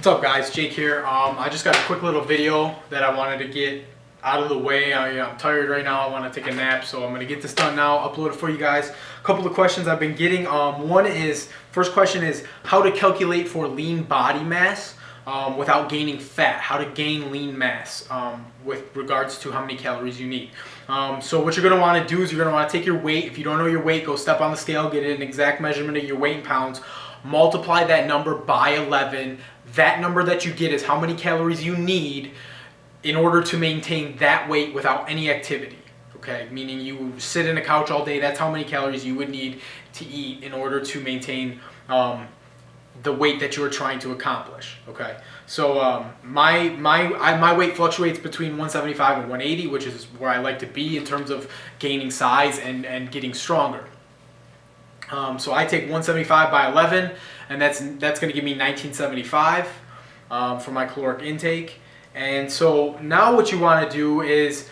What's up guys, Jake here. I just got a quick little video that I wanted to get out of the way. I'm tired right now, I want to take a nap, so I'm going to get this done now, upload it for you guys. A couple of questions I've been getting. First question is how to calculate for lean body mass without gaining fat. How to gain lean mass with regards to how many calories you need. So what you're going to want to do is you're going to want to take your weight. If you don't know your weight, go step on the scale, get an exact measurement of your weight in pounds. Multiply that number by 11. That number that you get is how many calories you need in order to maintain that weight without any activity. Okay, meaning you sit in a couch all day, that's how many calories you would need to eat in order to maintain the weight that you're trying to accomplish. Okay, so my weight fluctuates between 175 and 180, which is where I like to be in terms of gaining size and getting stronger. So I take 175 by 11, and that's going to give me 1975 for my caloric intake. And so now what you want to do is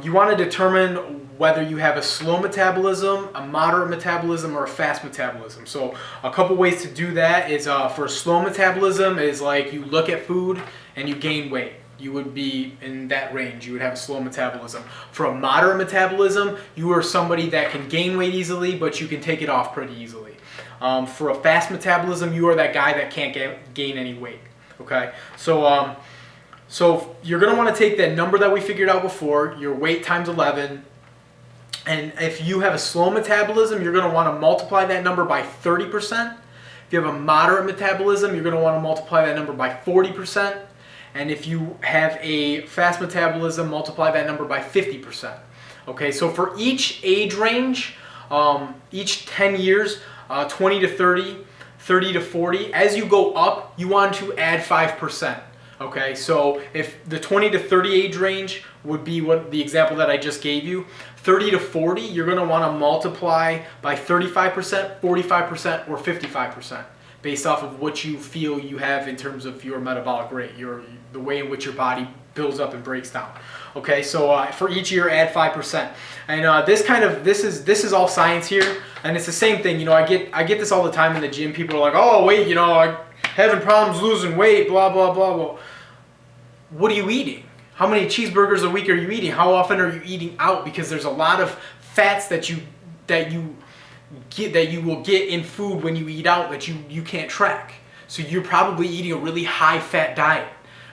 you want to determine whether you have a slow metabolism, a moderate metabolism, or a fast metabolism. So a couple ways to do that is for slow metabolism is like you look at food and you gain weight. You would be in that range. You would have a slow metabolism. For a moderate metabolism, you are somebody that can gain weight easily, but you can take it off pretty easily. For a fast metabolism, you are that guy that can't gain any weight. Okay, so you're going to want to take that number that we figured out before, your weight times 11, and if you have a slow metabolism, you're going to want to multiply that number by 30%. If you have a moderate metabolism, you're going to want to multiply that number by 40%. And if you have a fast metabolism, multiply that number by 50%. Okay, so for each age range, each 10 years, 20 to 30, 30 to 40, as you go up, you want to add 5%. Okay, so if the 20 to 30 age range would be what the example that I just gave you, 30 to 40, you're going to want to multiply by 35%, 45%, or 55%. Based off of what you feel you have in terms of your metabolic rate, the way in which your body builds up and breaks down. Okay, so for each year, add 5%. And this is all science here, and it's the same thing. You know, I get this all the time in the gym. People are like, oh wait, you know, I'm having problems losing weight, blah blah blah blah. What are you eating? How many cheeseburgers a week are you eating? How often are you eating out? Because there's a lot of fats that you will get in food when you eat out that you can't track. So you're probably eating a really high fat diet,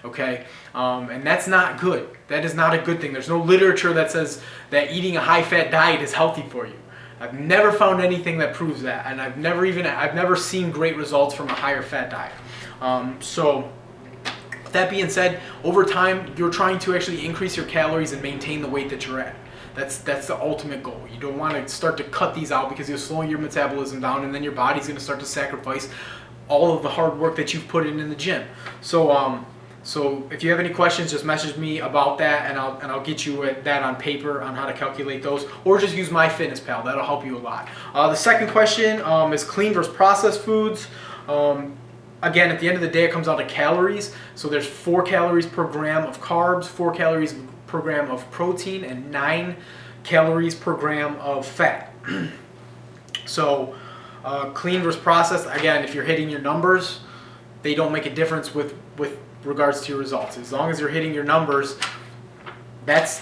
okay? And that's not good. That is not a good thing. There's no literature that says that eating a high fat diet is healthy for you. I've never found anything that proves that, and I've never seen great results from a higher fat diet. So that being said, over time you're trying to actually increase your calories and maintain the weight that you're at. That's the ultimate goal. You don't want to start to cut these out because you're slowing your metabolism down, and then your body's going to start to sacrifice all of the hard work that you've put in the gym. So if you have any questions, just message me about that, and I'll get you that on paper on how to calculate those, or just use MyFitnessPal. That'll help you a lot. The second question is clean versus processed foods. Again, at the end of the day, it comes down to calories. So there's 4 calories per gram of carbs, 4 calories per gram of protein, and 9 calories per gram of fat. So clean versus processed, again, if you're hitting your numbers, they don't make a difference with regards to your results. As long as you're hitting your numbers, that's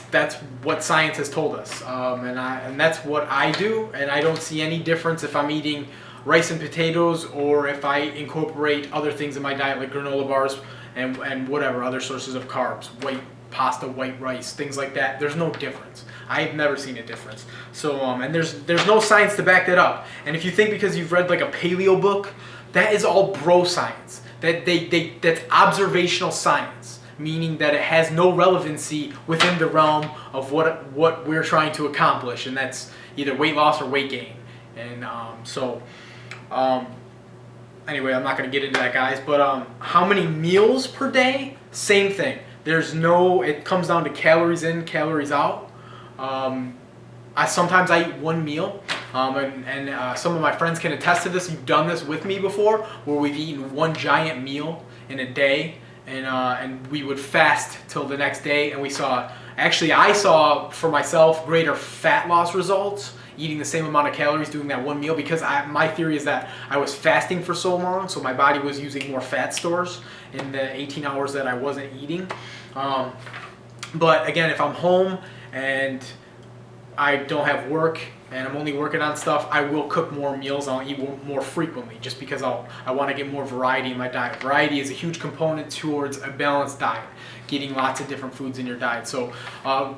what science has told us, and that's what I do, and I don't see any difference if I'm eating rice and potatoes or if I incorporate other things in my diet like granola bars and whatever other sources of carbs, white pasta, white rice, things like that. There's no difference. I've never seen a difference. So and there's no science to back that up. And if you think because you've read like a paleo book, that is all bro science. That's observational science, meaning that it has no relevancy within the realm of what we're trying to accomplish, and that's either weight loss or weight gain. And anyway, I'm not going to get into that, guys, but how many meals per day? Same thing. It comes down to calories in, calories out. Sometimes I eat one meal, and some of my friends can attest to this. You've done this with me before, where we've eaten one giant meal in a day, and we would fast till the next day, and we saw Actually, I saw for myself greater fat loss results eating the same amount of calories doing that one meal, because my theory is that I was fasting for so long, so my body was using more fat stores in the 18 hours that I wasn't eating. But again, if I'm home and I don't have work and I'm only working on stuff, I will cook more meals. I'll eat more frequently, just because I want to get more variety in my diet. Variety is a huge component towards a balanced diet, getting lots of different foods in your diet. So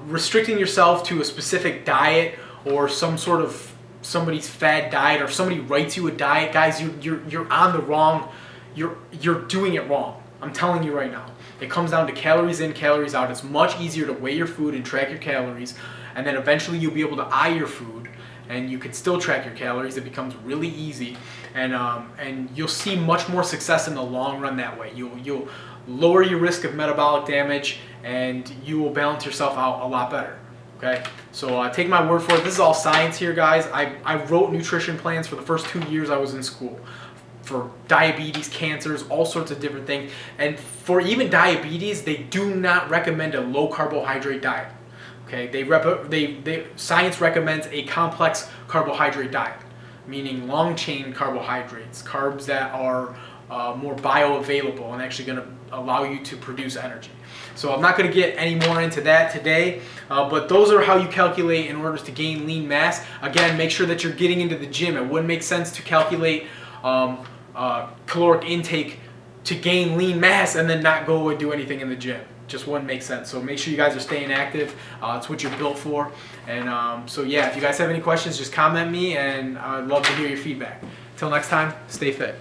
restricting yourself to a specific diet or some sort of somebody's fad diet, or if somebody writes you a diet, guys, you're on the wrong, you're doing it wrong. I'm telling you right now. It comes down to calories in, calories out. It's much easier to weigh your food and track your calories, and then eventually you'll be able to eye your food and you can still track your calories. It becomes really easy, and you'll see much more success in the long run that way. You'll lower your risk of metabolic damage, and you will balance yourself out a lot better. Okay, so take my word for it. This is all science here, guys. I wrote nutrition plans for the first 2 years I was in school, for diabetes, cancers, all sorts of different things. And for even diabetes, they do not recommend a low carbohydrate diet. Okay, science recommends a complex carbohydrate diet, meaning long chain carbohydrates, carbs that are more bioavailable and actually going to allow you to produce energy. So I'm not going to get any more into that today, but those are how you calculate in order to gain lean mass. Again, make sure that you're getting into the gym. It wouldn't make sense to calculate caloric intake to gain lean mass and then not go and do anything in the gym. Just wouldn't make sense. So make sure you guys are staying active. It's what you're built for. And so yeah, if you guys have any questions, just comment me, and I'd love to hear your feedback. Until next time, stay fit.